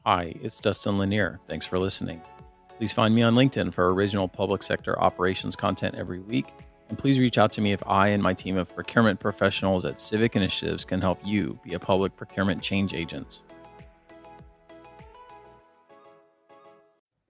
Hi, it's Dustin Lanier. Thanks for listening. Please find me on LinkedIn for original public sector operations content every week. And please reach out to me if I and my team of procurement professionals at Civic Initiatives can help you be a public procurement change agent.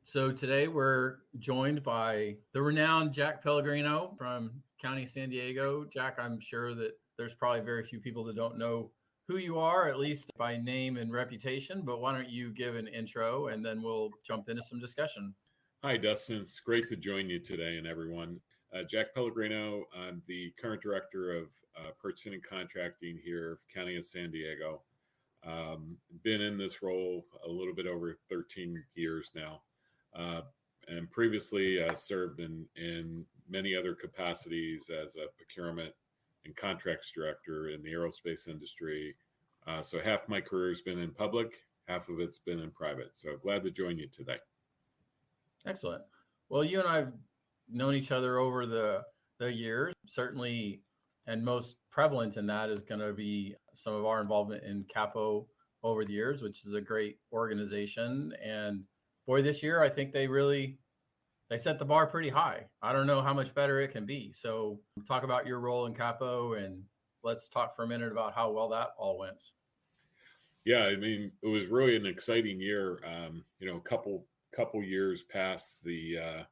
So today we're joined by the renowned Jack Pellegrino from County of San Diego. Jack, I'm sure that there's probably very few people that don't know who you are, at least by name and reputation, but why don't you give an intro and then we'll jump into some discussion. Hi, Dustin. It's great to join you today and everyone. Jack Pellegrino, I'm the current director of purchasing and contracting here at the County of San Diego. Been in this role a little bit over 13 years now. And previously served in many other capacities as a procurement and contracts director in the aerospace industry. So half my career has been in public, half of it's been in private. So glad to join you today. Excellent. Well, you and I have known each other over the years, certainly, and most prevalent in that is going to be some of our involvement in CAPPO over the years, which is a great organization. And boy, this year, I think they set the bar pretty high. I don't know how much better it can be. So talk about your role in CAPPO and let's talk for a minute about how well that all went. Yeah, I mean, it was really an exciting year. A couple years past the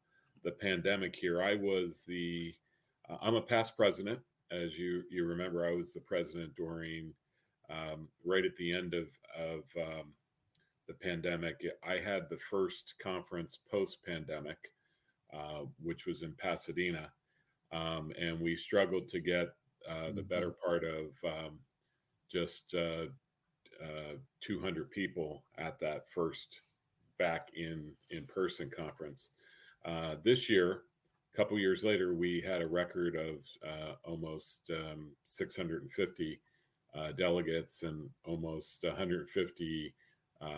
pandemic here. I'm a past president. As you remember, I was the president during right at the end of the pandemic. I had the first conference post-pandemic, which was in Pasadena, and we struggled to get the better part of just 200 people at that first back in person conference. This year, a couple years later, we had a record of almost 650 delegates and almost 150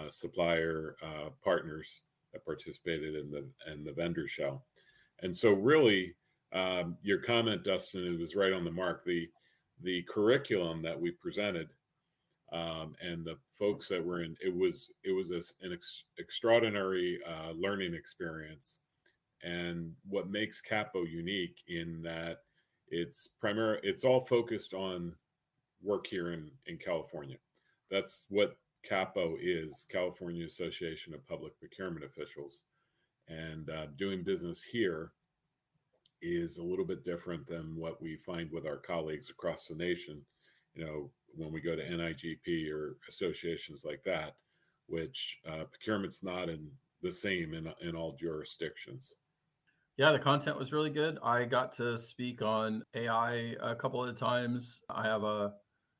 supplier partners that participated in the vendor show. And so really, your comment, Dustin, it was right on the mark. The curriculum that we presented and the folks that were in, it was an extraordinary learning experience. And what makes CAPPO unique in that it's all focused on work here in California. That's what CAPPO is, California Association of Public Procurement Officials. And doing business here is a little bit different than what we find with our colleagues across the nation. When we go to NIGP or associations like that, which procurement's not the same in all jurisdictions. Yeah, the content was really good. I got to speak on AI a couple of times. I have a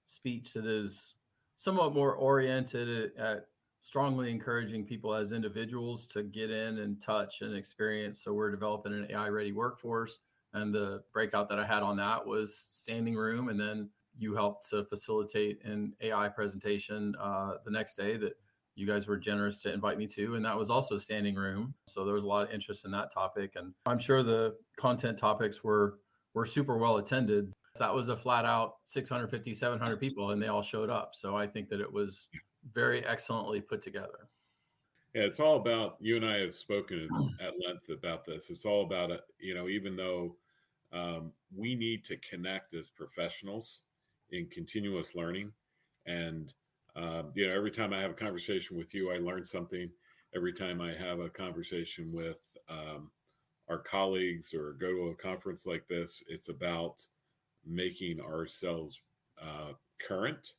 speech that is somewhat more oriented at strongly encouraging people as individuals to get in and touch and experience. So we're developing an AI ready workforce. And the breakout that I had on that was standing room. And then you helped to facilitate an AI presentation the next day that you guys were generous to invite me to. And that was also standing room. So there was a lot of interest in that topic. And I'm sure the content topics were super well attended. That was a flat out 650, 700 people, and they all showed up. So I think that it was very excellently put together. Yeah, it's all about, you and I have spoken at length about this. It's all about, even though we need to connect as professionals in continuous learning. And, every time I have a conversation with you, I learn something. Every time I have a conversation with our colleagues or go to a conference like this, it's about making ourselves current,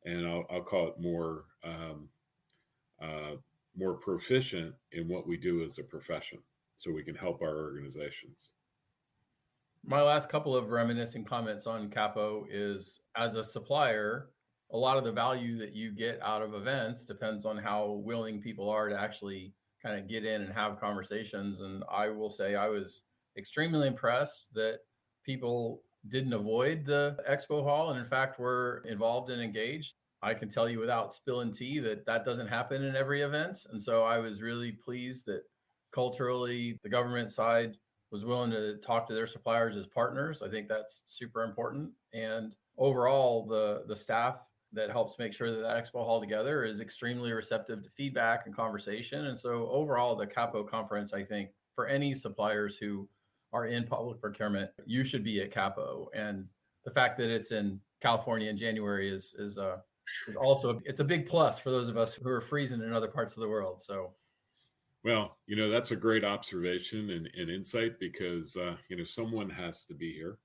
and I'll call it more proficient in what we do as a profession, so we can help our organizations. My last couple of reminiscing comments on CAPPO is, as a supplier, a lot of the value that you get out of events depends on how willing people are to actually kind of get in and have conversations. And I will say I was extremely impressed that people didn't avoid the expo hall and in fact were involved and engaged. I can tell you without spilling tea that doesn't happen in every event. And so I was really pleased that culturally the government side was willing to talk to their suppliers as partners. I think that's super important. And overall, the staff that helps make sure that that expo hall together is extremely receptive to feedback and conversation. And so overall, the CAPPO conference, I think for any suppliers who are in public procurement, you should be at CAPPO. And the fact that it's in California in January is also, it's a big plus for those of us who are freezing in other parts of the world. So, well, that's a great observation and insight because, someone has to be here.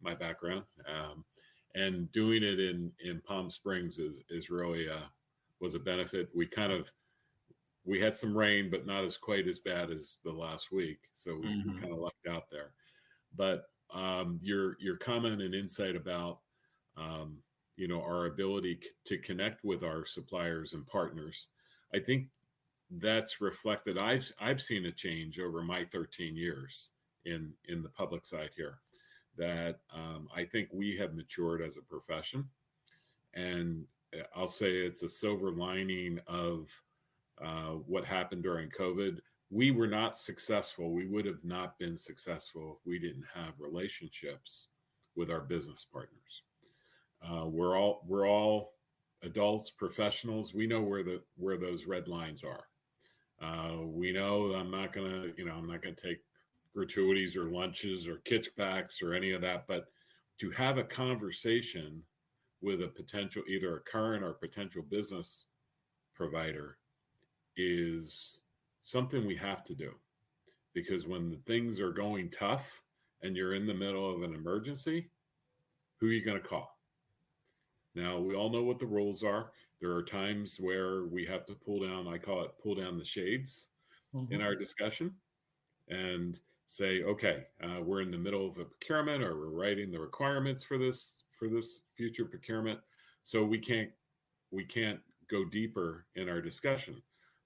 My background, and doing it in Palm Springs is really was a benefit. We had some rain, but not as quite as bad as the last week, so we kind of lucked out there. But your comment and insight about our ability to connect with our suppliers and partners, I think that's reflected. I've seen a change over my 13 years in the public side here, that I think we have matured as a profession. And I'll say it's a silver lining of what happened during COVID. We were not successful. We would have not been successful if we didn't have relationships with our business partners. We're all adults, professionals. We know where those red lines are. We know I'm not gonna take gratuities or lunches or kickbacks or any of that, but to have a conversation with a potential, either a current or potential business provider, is something we have to do, because when the things are going tough and you're in the middle of an emergency, who are you going to call? Now, we all know what the rules are. There are times where we have to I call it pull down the shades in our discussion and say, okay, we're in the middle of a procurement, or we're writing the requirements for this future procurement, so we can't go deeper in our discussion,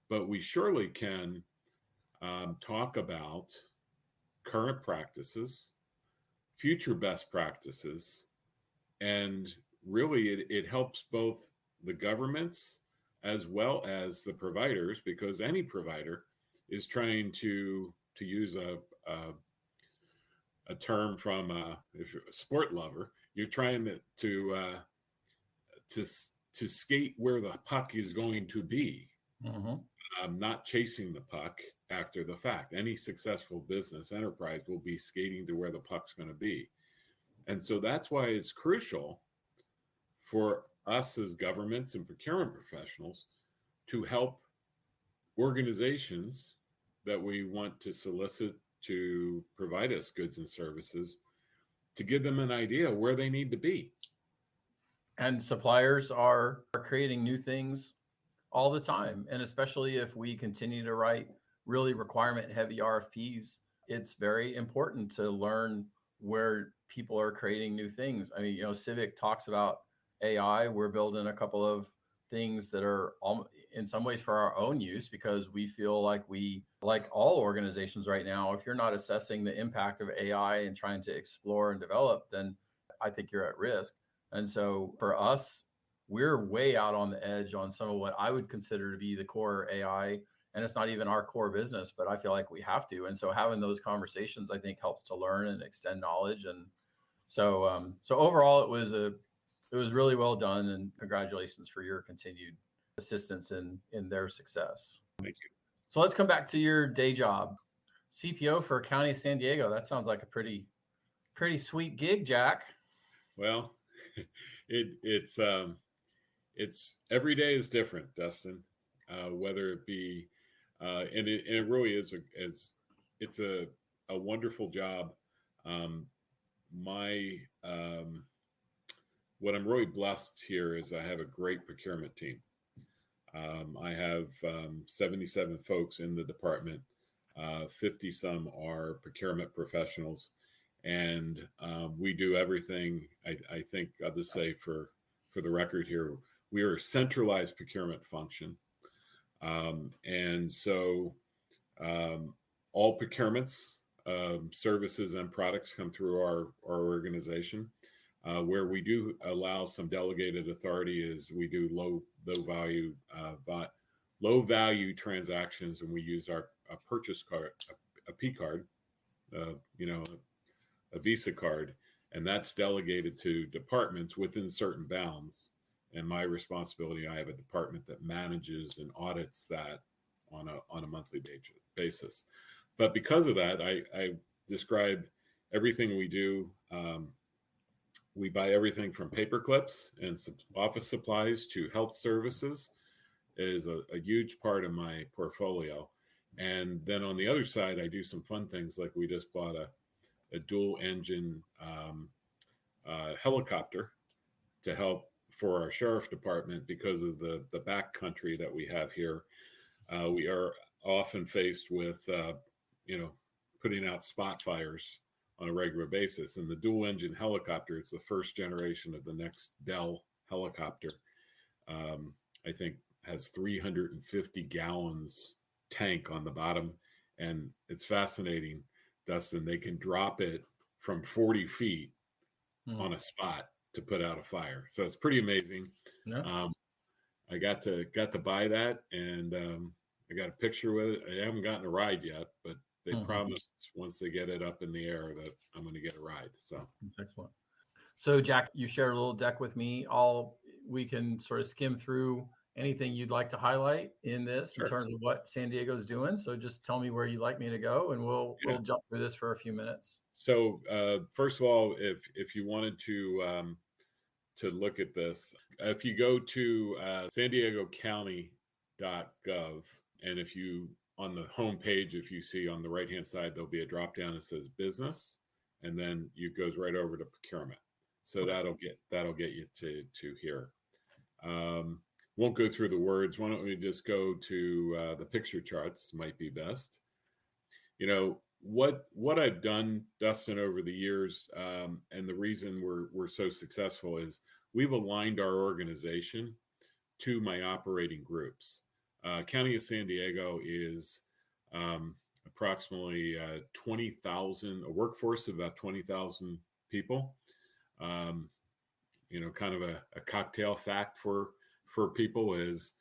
but we surely can talk about current practices, future best practices, and really it helps both the governments as well as the providers, because any provider is trying to use a term from if you're a sport lover, you're trying to skate where the puck is going to be, not chasing the puck after the fact. Any successful business enterprise will be skating to where the puck's going to be. And so that's why it's crucial for us as governments and procurement professionals to help organizations that we want to solicit to provide us goods and services, to give them an idea where they need to be. And suppliers are creating new things all the time. And especially if we continue to write really requirement heavy RFPs, it's very important to learn where people are creating new things. I mean, Civic talks about AI. We're building a couple of things that are in some ways for our own use, because we feel like all organizations right now, if you're not assessing the impact of AI and trying to explore and develop, then I think you're at risk. And so for us, we're way out on the edge on some of what I would consider to be the core AI. And it's not even our core business, but I feel like we have to. And so having those conversations, I think, helps to learn and extend knowledge. And so overall, it was really well done, and congratulations for your continued assistance in their success. Thank you. So let's come back to your day job, CPO for County of San Diego. That sounds like a pretty sweet gig, Jack. Well, it's every day is different, Dustin. Whether it be, and it really is it's a wonderful job. What I'm really blessed here is I have a great procurement team. I have 77 folks in the department. 50 some are procurement professionals, and we do everything. I think I'll just say for the record here, we are a centralized procurement function, and so all procurements, services, and products come through our organization. Where we do allow some delegated authority is we do low value transactions, and we use a purchase card, a P card, a Visa card, and that's delegated to departments within certain bounds and my responsibility, I have a department that manages and audits that on a monthly basis. But because of that, I describe everything we do. We buy everything from paper clips and office supplies to health services is a huge part of my portfolio. And then on the other side, I do some fun things, like we just bought a dual engine helicopter to help for our sheriff department because of the back country that we have here. We are often faced with, putting out spot fires on a regular basis. And the dual engine helicopter, it's the first generation of the next Bell helicopter. I think has 350 gallons tank on the bottom. And it's fascinating, Dustin, they can drop it from 40 feet on a spot to put out a fire. So it's pretty amazing. Yeah. I got to buy that, and I got a picture with it. I haven't gotten a ride yet, but they promised once they get it up in the air that I'm going to get a ride. So that's excellent. So Jack, you shared a little deck with me. We can sort of skim through anything you'd like to highlight in this in terms of what San Diego's doing. So just tell me where you'd like me to go, and we'll jump through this for a few minutes. So first of all, if you wanted to look at this, if you go to San Diego County.gov, and if you on the home page, if you see on the right hand side, there'll be a drop down that says business, and then it goes right over to procurement. So that'll get you to here. Won't go through the words. Why don't we just go to the picture charts? Might be best. You know what I've done, Dustin, over the years, and the reason we're so successful is we've aligned our organization to my operating groups. County of San Diego is approximately 20,000, a workforce of about 20,000 people. Kind of a cocktail fact for people is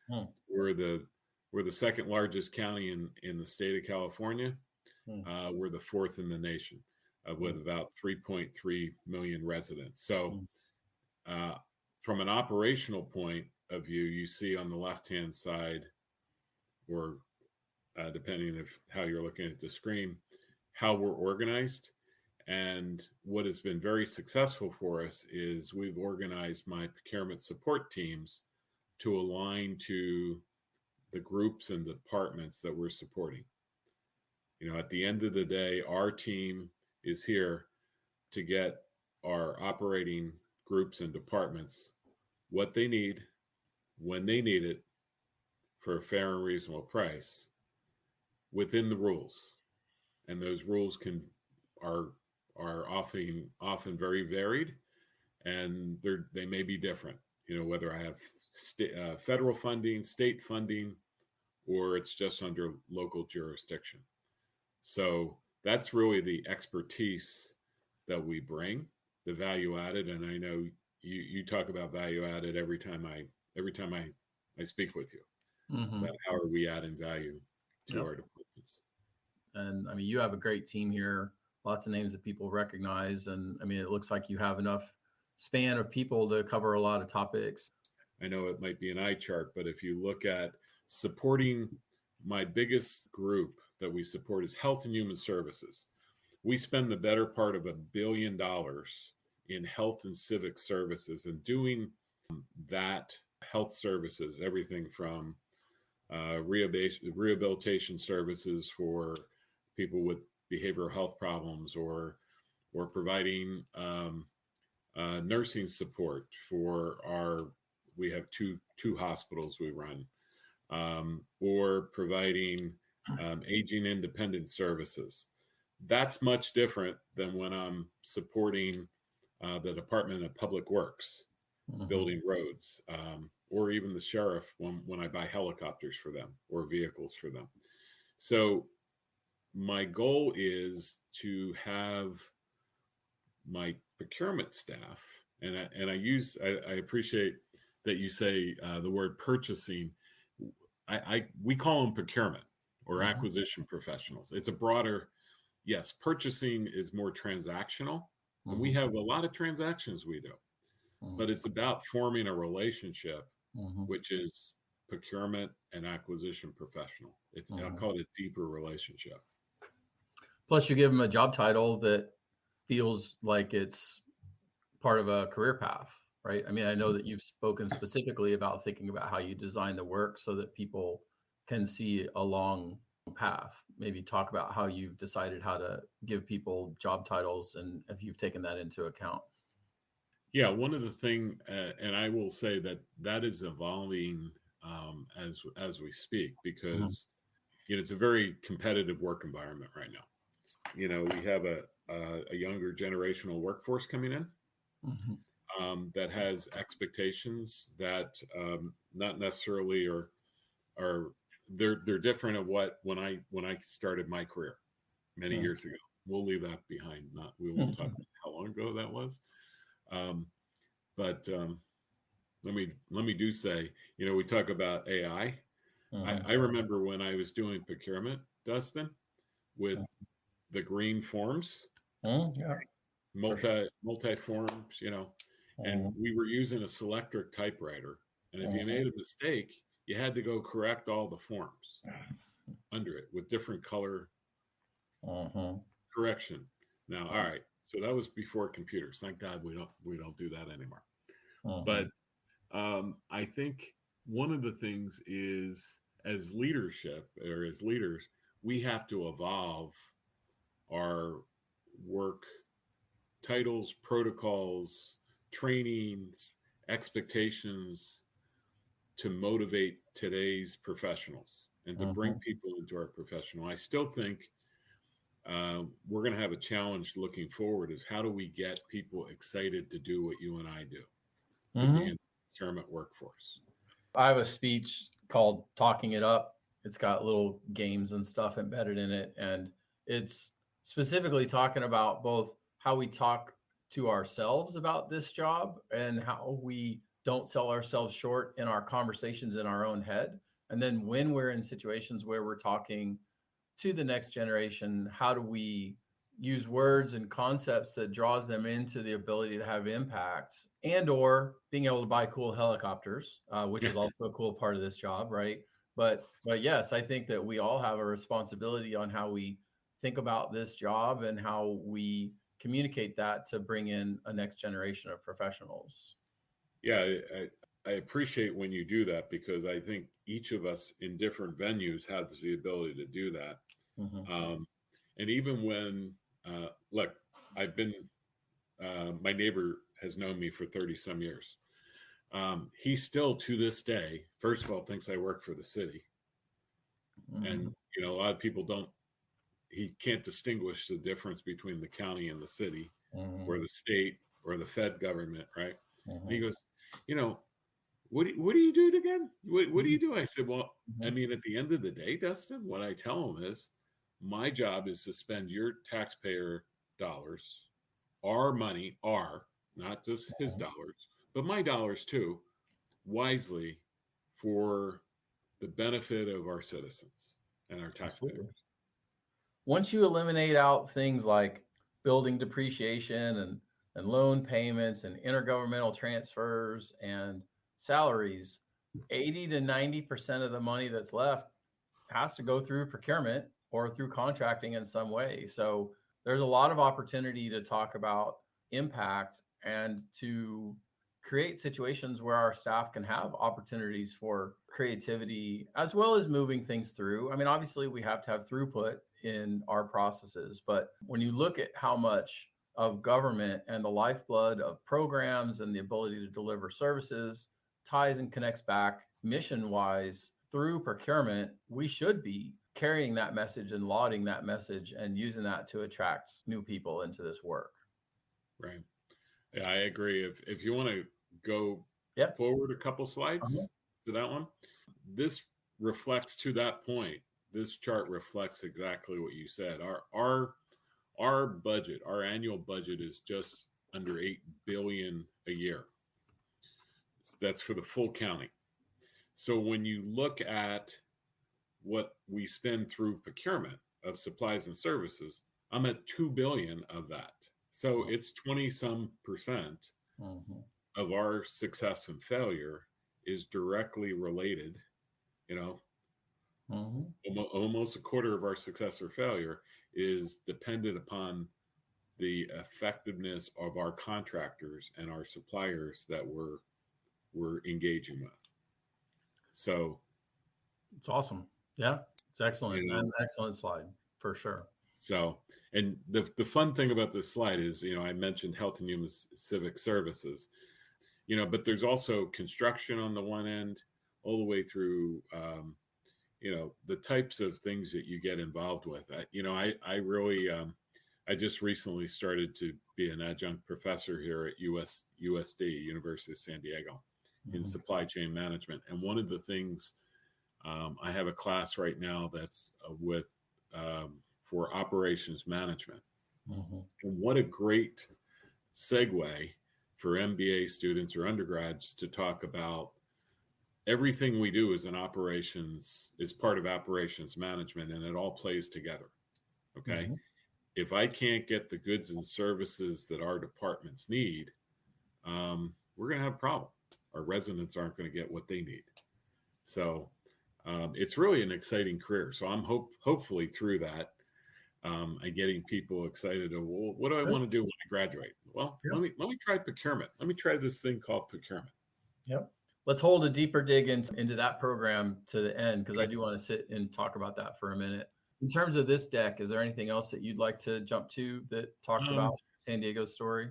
we're the second largest county in the state of California. We're the fourth in the nation with about 3.3 million residents. So from an operational point of view, you see on the left-hand side, or depending on how you're looking at the screen, how we're organized. And what has been very successful for us is we've organized my procurement support teams to align to the groups and departments that we're supporting. At the end of the day, our team is here to get our operating groups and departments what they need, when they need it, for a fair and reasonable price, within the rules. And those rules are often very varied, and they may be different. Whether I have federal funding, state funding, or it's just under local jurisdiction. So that's really the expertise that we bring, the value added. And I know you talk about value added every time I speak with you about how are we adding value to our departments. And I mean, you have a great team here, lots of names that people recognize. And I mean, it looks like you have enough span of people to cover a lot of topics. I know it might be an eye chart, but if you look at supporting, my biggest group that we support is Health and Human Services. We spend the better part of $1 billion in health and civic services, and doing that health services, everything from rehabilitation services for people with behavioral health problems, or providing nursing support for we have two hospitals we run, or providing aging independent services. That's much different than when I'm supporting the Department of Public Works, building roads, or even the sheriff when I buy helicopters for them or vehicles for them. So my goal is to have my procurement staff, and I appreciate that you say the word purchasing. We call them procurement or acquisition professionals. It's a broader, yes, purchasing is more transactional. And we have a lot of transactions we do. but it's about forming a relationship, Mhm. which is procurement and acquisition professional. I'll Mhm. call it a deeper relationship. Plus, you give them a job title that feels like it's part of a career path, right? I mean, I know that you've spoken specifically about thinking about how you design the work so that people can see a long path. Maybe talk about how you've decided how to give people job titles and if you've taken that into account. Yeah, one of the thing, and I will say that that is evolving as we speak, Mhm. because it's a very competitive work environment right now. We have a younger generational workforce coming in, Mhm. that has expectations that, not necessarily are they're different of what when I started my career many Mhm. years ago. We'll leave that behind. Not We won't talk about how long ago that was. Um, but let me do say, we talk about AI. I Mhm. remember when I was doing procurement, Dustin, with the green forms, Mhm. Yeah, for sure. multi forms, and Mhm. we were using a Selectric typewriter. And if you Mhm. made a mistake, you had to go correct all the forms under it with different color Mhm. correction. Now, all right, so that was before computers. Thank God we don't do that anymore. But Mhm. I think one of the things is, as leadership or as leaders, we have to evolve our work titles, protocols, trainings, expectations to motivate today's professionals and to bring Mhm. people into our professional. I still think we're going to have a challenge looking forward is how do we get people excited to do what you and I do, to be in Mhm. the procurement workforce. I have a speech called Talking It Up. It's got little games and stuff embedded in it. And it's specifically talking about both how we talk to ourselves about this job and how we don't sell ourselves short in our conversations in our own head. And then when we're in situations where we're talking to the next generation, how do we use words and concepts that draws them into the ability to have impacts and or being able to buy cool helicopters, which is also a cool part of this job, right? But yes, I think that we all have a responsibility on how we think about this job and how we communicate that to bring in a next generation of professionals. Yeah, I appreciate when you do that, because I think each of us in different venues has the ability to do that. Mhm. Um, and even when, look, I've been, my neighbor has known me for 30 some years. He still to this day, first of all, thinks I work for the city. And, Mhm. a lot of people he can't distinguish the difference between the county and the city Mhm. or the state or the Fed government, right? And he Mhm. goes, you know, what do you do again? What do you Mhm. do? I said, well, I Mhm. mean, at the end of the day, Dustin, what I tell him is my job is to spend your taxpayer dollars, our money, not just his dollars, but my dollars too, wisely for the benefit of our citizens and our taxpayers. Absolutely. Once you eliminate out things like building depreciation and loan payments and intergovernmental transfers and salaries, 80 to 90% of the money that's left has to go through procurement or through contracting in some way. So there's a lot of opportunity to talk about impact and to create situations where our staff can have opportunities for creativity as well as moving things through. I mean, obviously, we have to have throughput in our processes, but when you look at how much of government and the lifeblood of programs and the ability to deliver services ties and connects back mission wise through procurement, we should be carrying that message and lauding that message and using that to attract new people into this work. Right. Yeah, I agree. If you want to go Yep. forward a couple Uh-huh. slides to that one, this reflects to that point. This chart reflects exactly what you said. Our budget, our annual budget is just under 8 billion a year. That's for the full county. So when you look at what we spend through procurement of supplies and services, I'm at 2 billion of that. So it's 20 some percent Mhm. of our success and failure is directly related, you know, almost a quarter of our success or failure is dependent upon the effectiveness of our contractors and our suppliers that we're engaging with. So it's awesome. Yeah, it's excellent. you know, An excellent slide for sure. so and the fun thing about this slide is, I mentioned health and human civic services, but there's also construction on the one end, all the way through, the types of things that you get involved with. I really, I just recently started to be an adjunct professor here at USD, University of San Diego, in supply chain management. And one of the things, I have a class right now that's with for operations management. And what a great segue for MBA students or undergrads to talk about everything we do is part of operations management, and it all plays together. Okay. If I can't get the goods and services that our departments need, we're going to have a problem. Our residents aren't going to get what they need. So it's really an exciting career. So I'm hopefully through that, I'm getting people excited. Well, what do I want to do when I graduate? Well, let me try procurement. Let me try this thing called procurement. Yep. Let's hold a deeper dig into that program to the end, because I do want to sit and talk about that for a minute. In terms of this deck, is there anything else that you'd like to jump to that talks about San Diego's story?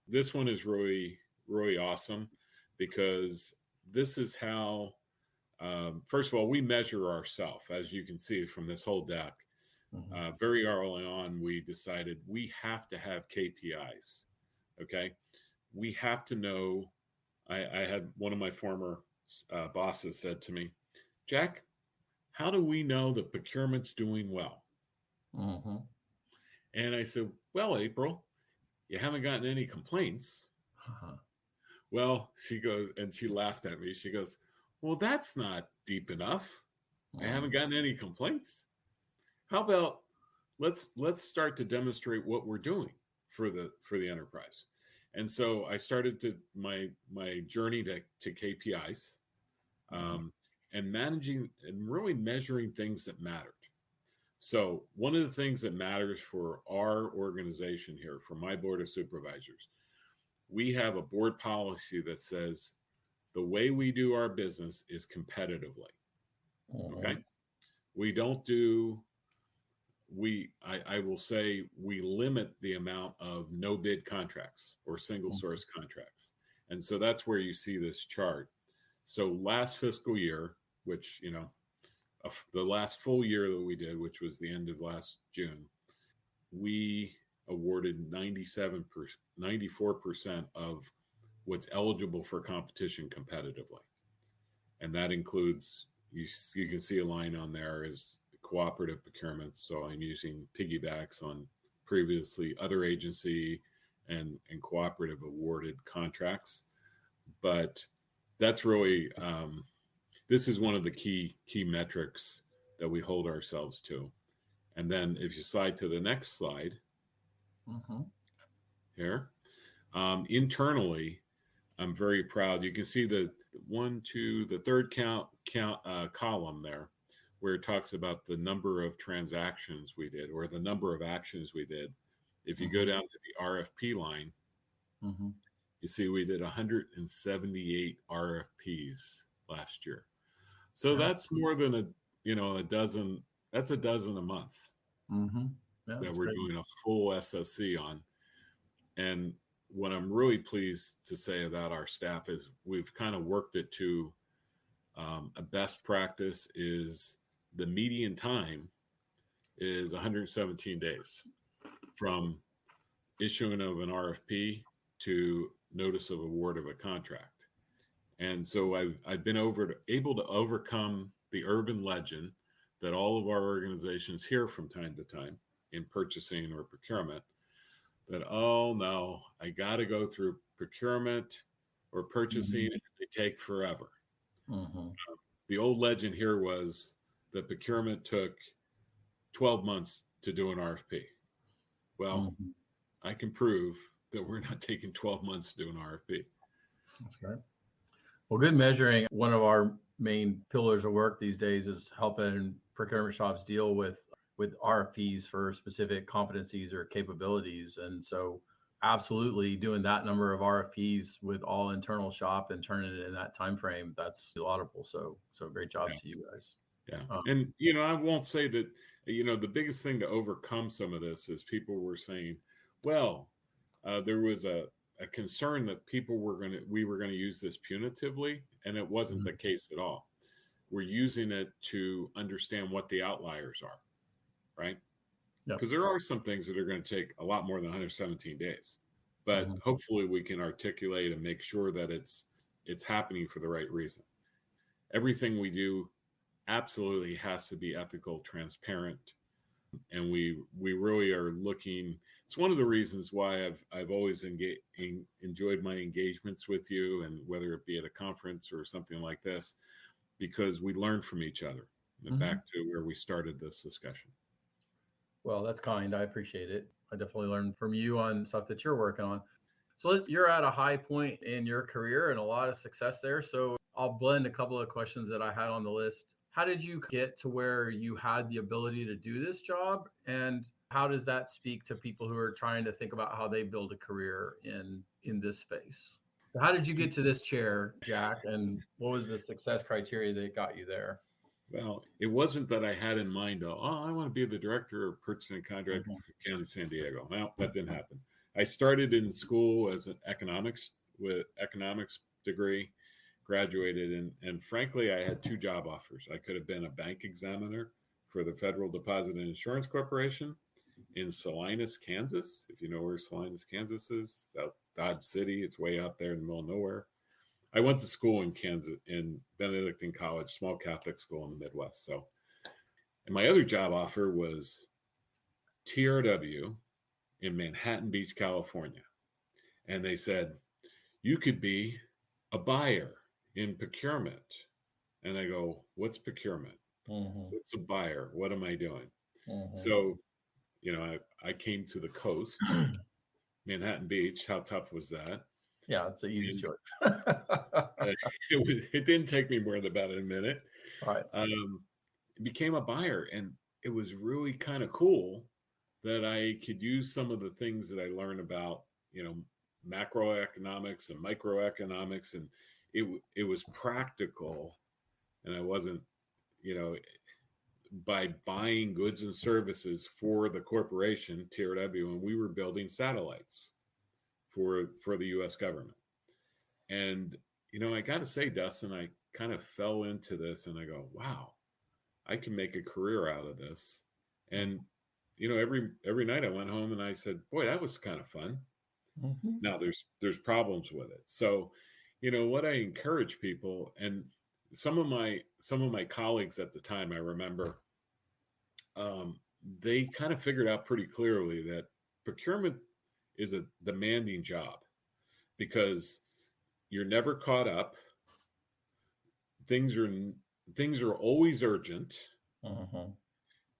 This one is really, really awesome, because this is how, first of all, we measure ourselves, as you can see from this whole deck. Very early on, we decided we have to have KPIs. Okay. We have to know. I had one of my former bosses said to me, Jack, how do we know that procurement's doing well? And I said, well, April, you haven't gotten any complaints. Well, she goes, and she laughed at me. She goes, well, that's not deep enough. I haven't gotten any complaints. How about let's start to demonstrate what we're doing for the enterprise. And so I started my journey to KPIs, and managing and really measuring things that mattered. So one of the things that matters for our organization here, for my board of supervisors, we have a board policy that says the way we do our business is competitively. Okay. We don't do, I will say we limit the amount of no bid contracts or single source contracts. And so that's where you see this chart. So last fiscal year, which, the last full year that we did, which was the end of last June, we awarded 94% of what's eligible for competition competitively. And that includes, you can see a line on there is cooperative procurements. So I'm using piggybacks on previously other agency and cooperative awarded contracts. But that's really, this is one of the key metrics that we hold ourselves to. And then if you slide to the next slide here, internally, I'm very proud. You can see the third column there, where it talks about the number of transactions we did or the number of actions we did. If you go down to the RFP line, you see we did 178 RFPs last year. So that's more than a dozen. That's a dozen a month that we're doing a full SSC on. And what I'm really pleased to say about our staff is we've kind of worked it to a best practice is the median time is 117 days from issuing of an RFP to notice of award of a contract. And so I've been able to overcome the urban legend that all of our organizations hear from time to time in purchasing or procurement, that, oh no, I got to go through procurement or purchasing, and they take forever. The old legend here was that procurement took 12 months to do an RFP. Well, I can prove that we're not taking 12 months to do an RFP. That's great. Well, good measuring. One of our main pillars of work these days is helping procurement shops deal with RFPs for specific competencies or capabilities. And so absolutely doing that number of RFPs with all internal shop and turning it in that time frame, that's laudable. So great job Yeah. to you guys. Yeah. And, I won't say that, the biggest thing to overcome some of this is people were saying, well, there was a concern that we were going to use this punitively. And it wasn't the case at all. We're using it to understand what the outliers are, right? Because there are some things that are going to take a lot more than 117 days. But hopefully we can articulate and make sure that it's happening for the right reason. Everything we do absolutely has to be ethical, transparent, and we really are looking. It's one of the reasons why I've always enjoyed my engagements with you, and whether it be at a conference or something like this, because we learn from each other. Back to where we started this discussion. Well, that's kind. I appreciate it. I definitely learned from you on stuff that you're working on. So you're at a high point in your career and a lot of success there. So I'll blend a couple of questions that I had on the list. How did you get to where you had the ability to do this job? And how does that speak to people who are trying to think about how they build a career in this space? How did you get to this chair, Jack? And what was the success criteria that got you there? Well, it wasn't that I had in mind, I want to be the director of purchasing and contract for County San Diego. Well, that didn't happen. I started in school as an economics degree, graduated, and frankly, I had two job offers. I could have been a bank examiner for the Federal Deposit and Insurance Corporation in Salinas, Kansas. If you know where Salinas, Kansas is, out Dodge City, it's way out there in the middle of nowhere. I went to school in Kansas, in Benedictine College, small Catholic school in the Midwest. So, and my other job offer was TRW in Manhattan Beach, California. And they said, you could be a buyer in procurement. And I go, what's procurement? What's a buyer? What am I doing? So, I came to the coast, Manhattan Beach. How tough was that? Yeah, it's an easy choice. It didn't take me more than about a minute. Right. Became a buyer, and it was really kind of cool that I could use some of the things that I learned about, macroeconomics and microeconomics, and it was practical, and I wasn't, by buying goods and services for the corporation TRW, and we were building satellites for the U.S. government. And, I got to say, Dustin, I kind of fell into this and I go, wow, I can make a career out of this. And, every night I went home and I said, boy, that was kind of fun. Now there's problems with it. So, what I encourage people, and some of my colleagues at the time, I remember, they kind of figured out pretty clearly that procurement is a demanding job because you're never caught up. Things are always urgent.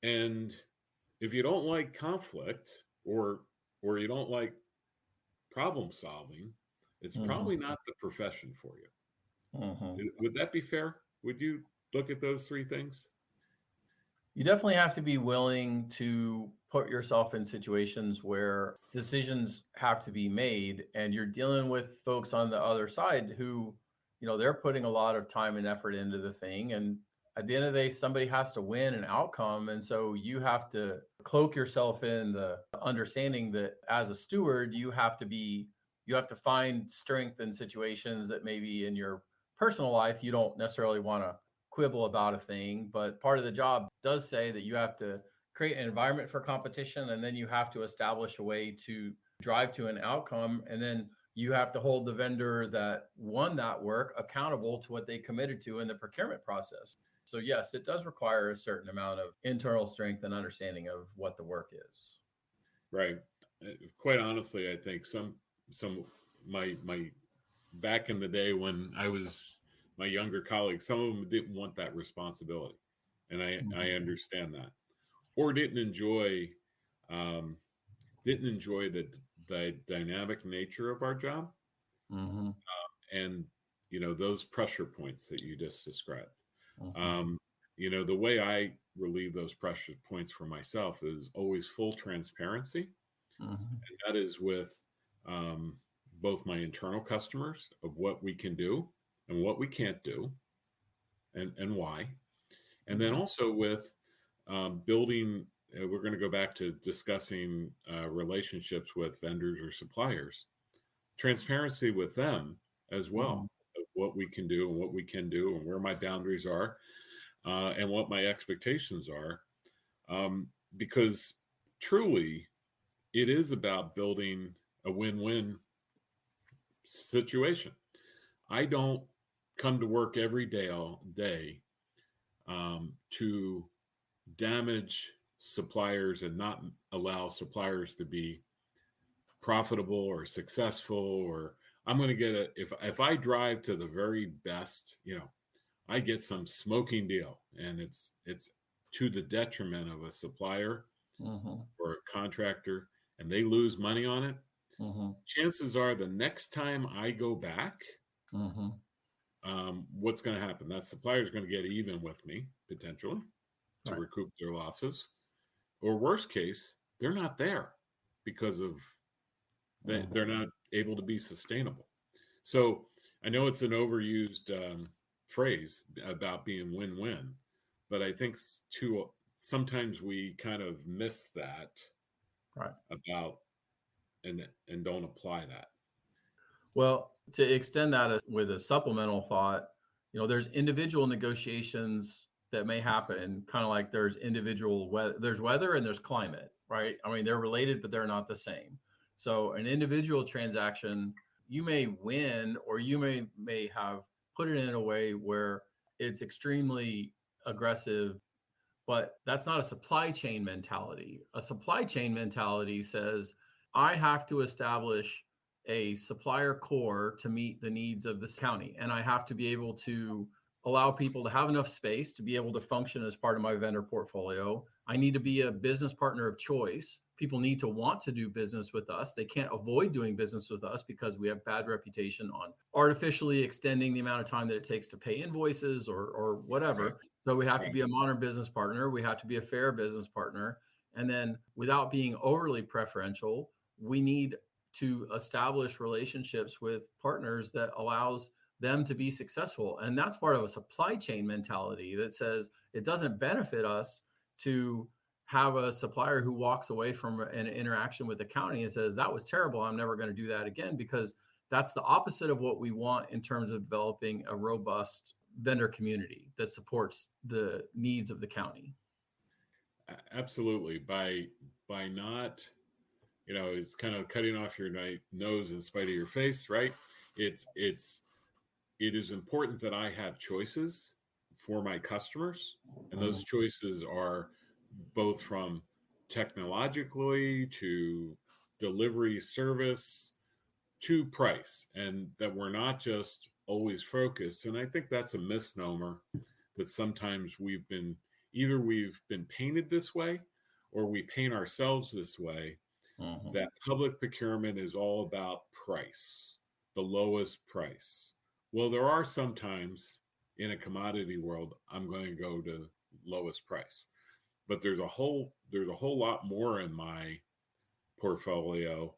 And if you don't like conflict or you don't like problem solving, it's probably not the profession for you. Would that be fair? Would you look at those three things? You definitely have to be willing to put yourself in situations where decisions have to be made, and you're dealing with folks on the other side who, they're putting a lot of time and effort into the thing. And at the end of the day, somebody has to win an outcome. And so you have to cloak yourself in the understanding that as a steward, you have to find strength in situations that maybe in your personal life, you don't necessarily want to quibble about a thing, but part of the job does say that you have to create an environment for competition, and then you have to establish a way to drive to an outcome, and then you have to hold the vendor that won that work accountable to what they committed to in the procurement process. So yes, it does require a certain amount of internal strength and understanding of what the work is. Right. Quite honestly, I think some my back in the day when I was my younger colleagues, some of them didn't want that responsibility. And I understand that. Or didn't enjoy the dynamic nature of our job. and those pressure points that you just described. Mm-hmm. The way I relieve those pressure points for myself is always full transparency, Mm-hmm. and that is with both my internal customers of what we can do and what we can't do, and why, and then Mm-hmm. also with building. We're going to go back to discussing relationships with vendors or suppliers. Transparency with them as Mm-hmm. well of what we can do and what we can do and where my boundaries are, and what my expectations are, because truly it is about building a win-win situation. I don't come to work every day to damage suppliers and not allow suppliers to be profitable or successful. Or I'm going to get a if I drive to the very best, I get some smoking deal, and it's to the detriment of a supplier Mm-hmm. or a contractor, and they lose money on it. Mm-hmm. Chances are the next time I go back, Mm-hmm. what's going to happen? That supplier is going to get even with me potentially to Right. recoup their losses, or worst case, they're not there because of that Mm-hmm. they're not able to be sustainable. So I know it's an overused phrase about being win-win, but I think too sometimes we kind of miss that Right. about and don't apply that. Well, to extend that with a supplemental thought, there's individual negotiations that may happen, kind of like there's individual weather, there's weather and there's climate, right? I mean, they're related, but they're not the same. So an individual transaction, you may win, or you may have put it in a way where it's extremely aggressive, but that's not a supply chain mentality. A supply chain mentality says, I have to establish a supplier core to meet the needs of this county. And I have to be able to allow people to have enough space to be able to function as part of my vendor portfolio. I need to be a business partner of choice. People need to want to do business with us. They can't avoid doing business with us because we have bad reputation on artificially extending the amount of time that it takes to pay invoices or Right. whatever. So we have to Right. be a modern business partner. We have to be a fair business partner. And then without being overly preferential, we need to establish relationships with partners that allows them to be successful. And that's part of a supply chain mentality that says it doesn't benefit us to have a supplier who walks away from an interaction with the county and says, that was terrible, I'm never going to do that again, because that's the opposite of what we want in terms of developing a robust vendor community that supports the needs of the county. Absolutely. By not, it's kind of cutting off your nose in spite of your face, right? It is important that I have choices for my customers, and those choices are both from technologically to delivery service to price, and that we're not just always focused. And I think that's a misnomer that sometimes we've been painted this way, or we paint ourselves this way, that public procurement is all about price, the lowest price. Well, there are sometimes in a commodity world, I'm going to go to lowest price, but there's a whole lot more in my portfolio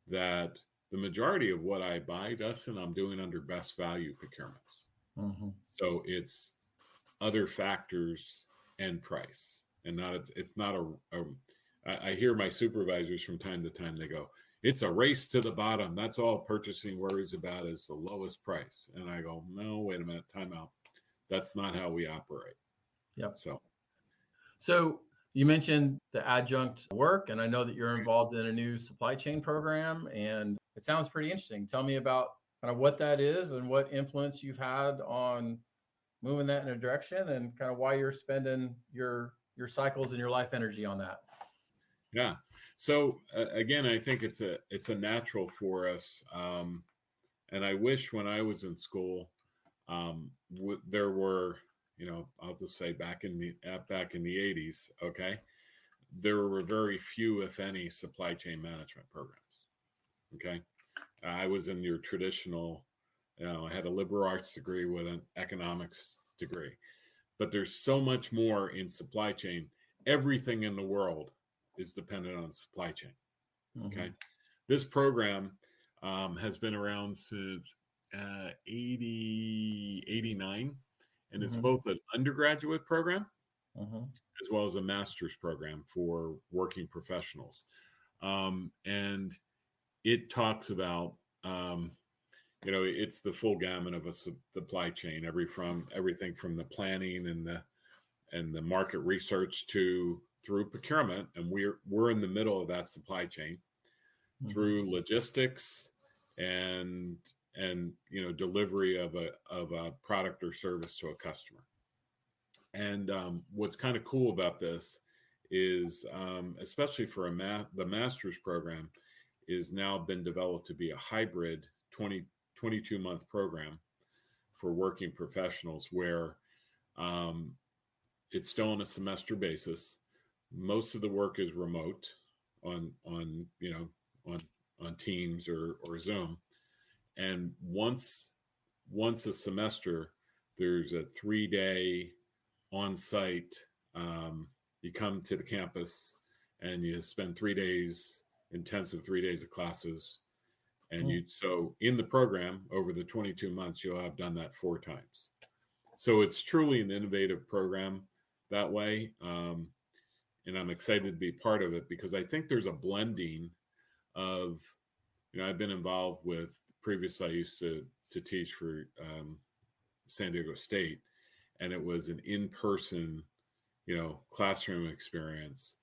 that the majority of what I buy, Dustin, I'm doing under best value procurements. Mm-hmm. So it's other factors and price, and not it's not I hear my supervisors from time to time, they go, it's a race to the bottom. That's all purchasing worries about is the lowest price. And I go, no, wait a minute, time out. That's not how we operate. Yep. So You mentioned the adjunct work, and I know that you're involved in a new supply chain program, and it sounds pretty interesting. Tell me about kind of what that is and what influence you've had on moving that in a direction, and kind of why you're spending your cycles and your life energy on that. yeah. So again, I think it's a natural for us, and I wish when I was in school, there were, I'll just say back in the '80s, okay, there were very few, if any, supply chain management programs. Okay, I was in your traditional I had a liberal arts degree with an economics degree, but there's so much more in supply chain. Everything in the world is dependent on supply chain. Mm-hmm. Okay. This program has been around since 89, and it's Mm-hmm. both an undergraduate program Mm-hmm. as well as a master's program for working professionals. And it talks about, it's the full gamut of a supply chain, everything from the planning and the market research to through procurement, and we're in the middle of that supply chain Mm-hmm. through logistics and delivery of a product or service to a customer. And what's kind of cool about this is, especially for the master's program, is now been developed to be a hybrid 22-month program for working professionals where um, it's still on a semester basis. Most of the work is remote on on Teams or Zoom, and once a semester, there's a 3-day on site. You come to the campus and you spend 3 days, intensive 3 days of classes. And so in the program over the 22 months, you'll have done that 4 times. So it's truly an innovative program that way. And I'm excited to be part of it because I think there's a blending of, I've been involved with previously, I used to teach for San Diego State, and it was an in-person, classroom experience.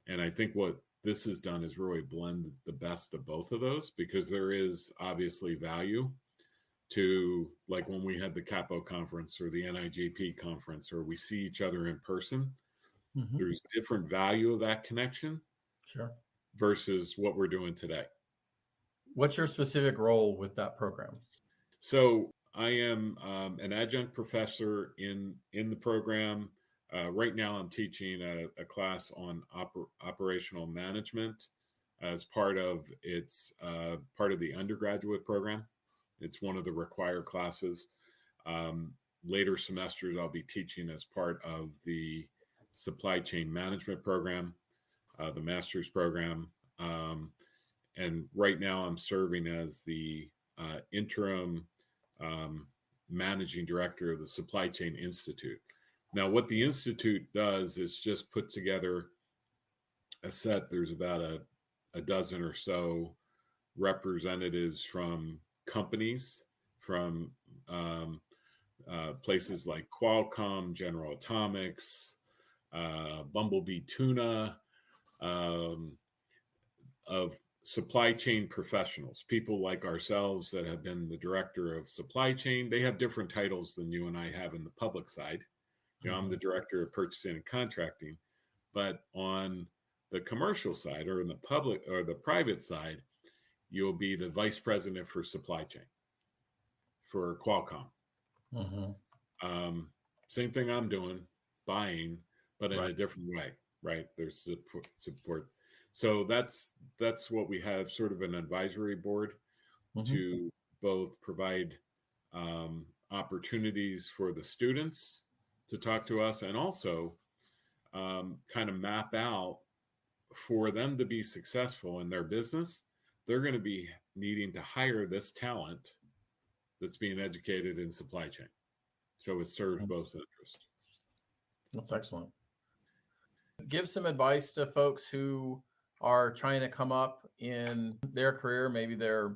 And I think what this has done is really blend the best of both of those, because there is obviously value to, like when we had the CAPPO conference or the NIJP conference, or we see each other in person, Mm-hmm. there's different value of that connection. Sure. Versus what we're doing today. What's your specific role with that program? So I am an adjunct professor in the program. Right now, I'm teaching a class on operational management as part of part of the undergraduate program. It's one of the required classes. Later semesters, I'll be teaching as part of the supply chain management program, the master's program. And right now I'm serving as the interim managing director of the Supply Chain Institute. Now, what the Institute does is just put together a set. There's about a dozen or so representatives from companies, from places like Qualcomm, General Atomics, Bumblebee Tuna, of supply chain professionals, people like ourselves that have been the director of supply chain. They have different titles than you and I have in the public side. I'm the director of purchasing and contracting, but on the commercial side or in the public or the private side, you'll be the vice president for supply chain for Qualcomm. Same thing I'm doing, buying, but in a different way, right? There's support. So that's what we have, sort of an advisory board to both provide opportunities for the students to talk to us, and also kind of map out for them to be successful in their business. They're going to be needing to hire this talent that's being educated in supply chain. So it serves both interests. That's excellent. Give some advice to folks who are trying to come up in their career. Maybe they're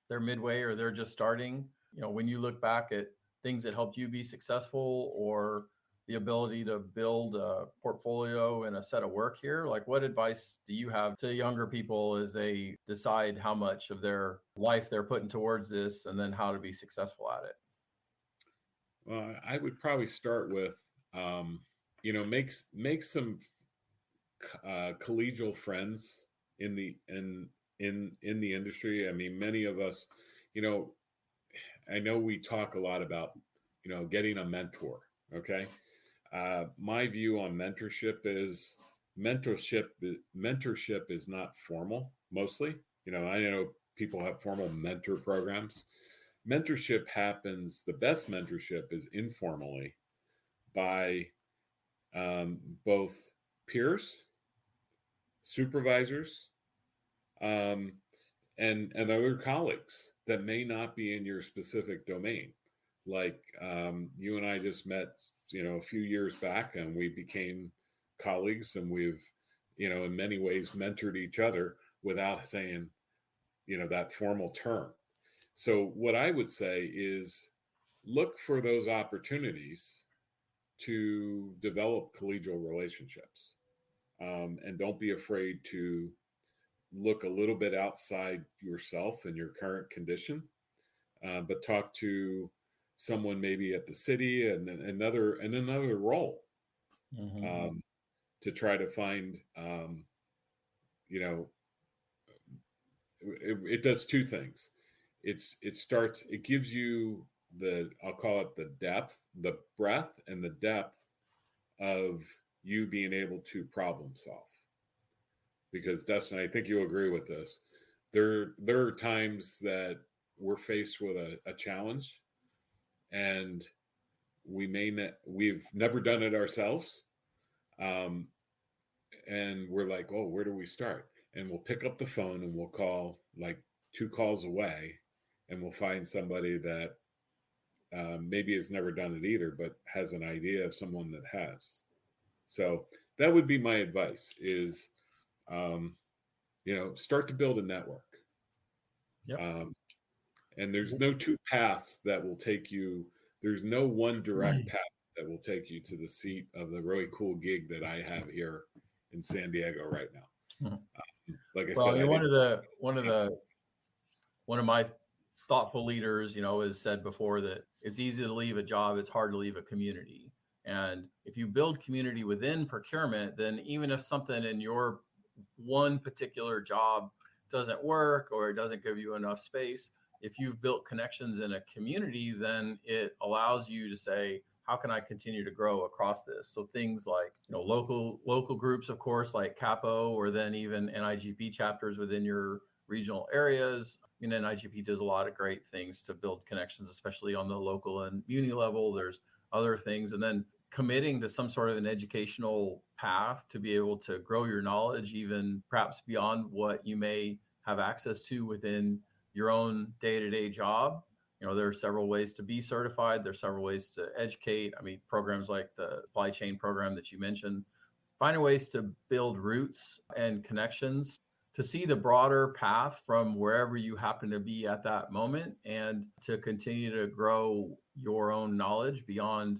midway or they're just starting. When you look back at things that helped you be successful, or the ability to build a portfolio and a set of work here, like what advice do you have to younger people as they decide how much of their life they're putting towards this, and then how to be successful at it? Well, I would probably start with, make some collegial friends in the industry. I mean, many of us, I know we talk a lot about, getting a mentor. Okay. My view on mentorship is not formal mostly. I know people have formal mentor programs, mentorship happens, the best mentorship is informally by both peers, supervisors, um, and other colleagues that may not be in your specific domain. Like you and I just met, a few years back, and we became colleagues, and we've, in many ways mentored each other without saying, that formal term. So what I would say is look for those opportunities to develop collegial relationships, and don't be afraid to look a little bit outside yourself and your current condition, but talk to someone maybe at the city and another role, um, to try to find, you know, it does two things. It gives you I'll call it the depth, the breadth and the depth of you being able to problem solve. Because Dustin, I think you'll agree with this. There are times that we're faced with a challenge, and we've never done it ourselves, um, and we're like, oh, where do we start? And we'll pick up the phone and we'll call like two calls away, and we'll find somebody that maybe has never done it either, but has an idea of someone that has. So that would be my advice: is um, start to build a network. Yep. And there's no two paths that will take you. There's no one direct path that will take you to the seat of the really cool gig that I have here in San Diego right now. Like I said, you're one of my thoughtful leaders, has said before that it's easy to leave a job, it's hard to leave a community. And if you build community within procurement, then even if something in your one particular job doesn't work or it doesn't give you enough space, if you've built connections in a community, then it allows you to say, how can I continue to grow across this? So things like, local groups, of course, like CAPPO, or then even NIGP chapters within your regional areas. NIGP does a lot of great things to build connections, especially on the local and muni level. There's other things. And then committing to some sort of an educational path to be able to grow your knowledge, even perhaps beyond what you may have access to within your own day-to-day job. There are several ways to be certified. There's several ways to educate. Programs like the supply chain program that you mentioned, finding ways to build roots and connections to see the broader path from wherever you happen to be at that moment, and to continue to grow your own knowledge beyond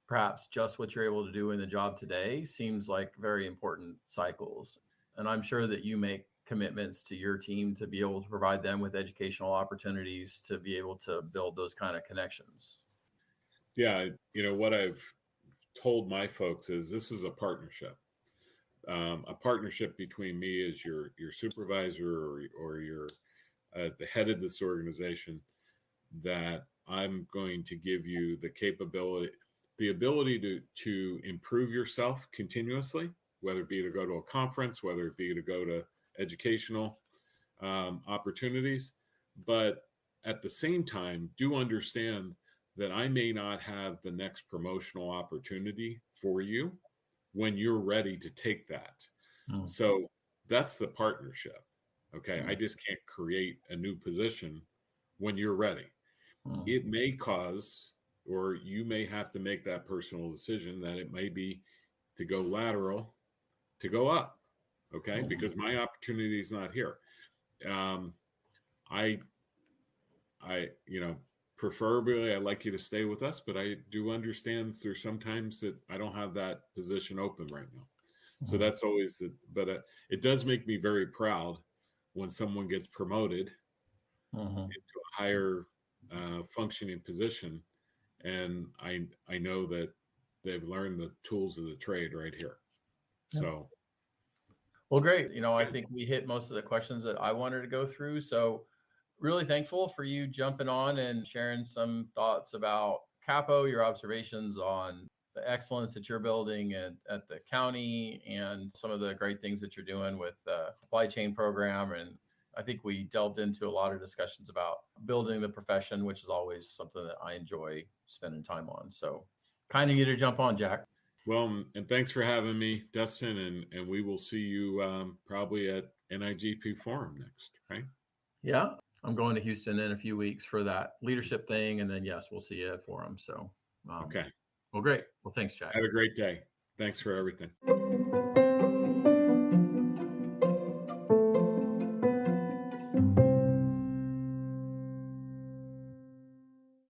perhaps just what you're able to do in the job today seems like very important cycles. And I'm sure that you make commitments to your team to be able to provide them with educational opportunities to be able to build those kind of connections. Yeah, what I've told my folks is this is a partnership. A partnership between me as your supervisor or your the head of this organization, that I'm going to give you the ability to improve yourself continuously, whether it be to go to a conference, whether it be to go to educational opportunities. But at the same time, do understand that I may not have the next promotional opportunity for you when you're ready to take that. So that's the partnership. Okay. I just can't create a new position when you're ready. It may cause, or you may have to make that personal decision that it may be to go lateral, to go up. Okay. Because my opportunity is not here. Preferably I'd like you to stay with us, but I do understand there's sometimes that I don't have that position open right now. So that's always but it does make me very proud when someone gets promoted into a higher functioning position. And I know that they've learned the tools of the trade right here. So. Well, great. I think we hit most of the questions that I wanted to go through. So really thankful for you jumping on and sharing some thoughts about CAPPO, your observations on the excellence that you're building at the county, and some of the great things that you're doing with the supply chain program, and I think we delved into a lot of discussions about building the profession, which is always something that I enjoy spending time on. So kind of you to jump on, Jack. Well, and thanks for having me, Dustin, and we will see you probably at NIGP Forum next, right? Yeah, I'm going to Houston in a few weeks for that leadership thing, and then yes, we'll see you at Forum. So okay. Well, great. Well, thanks, Jack. Have a great day. Thanks for everything.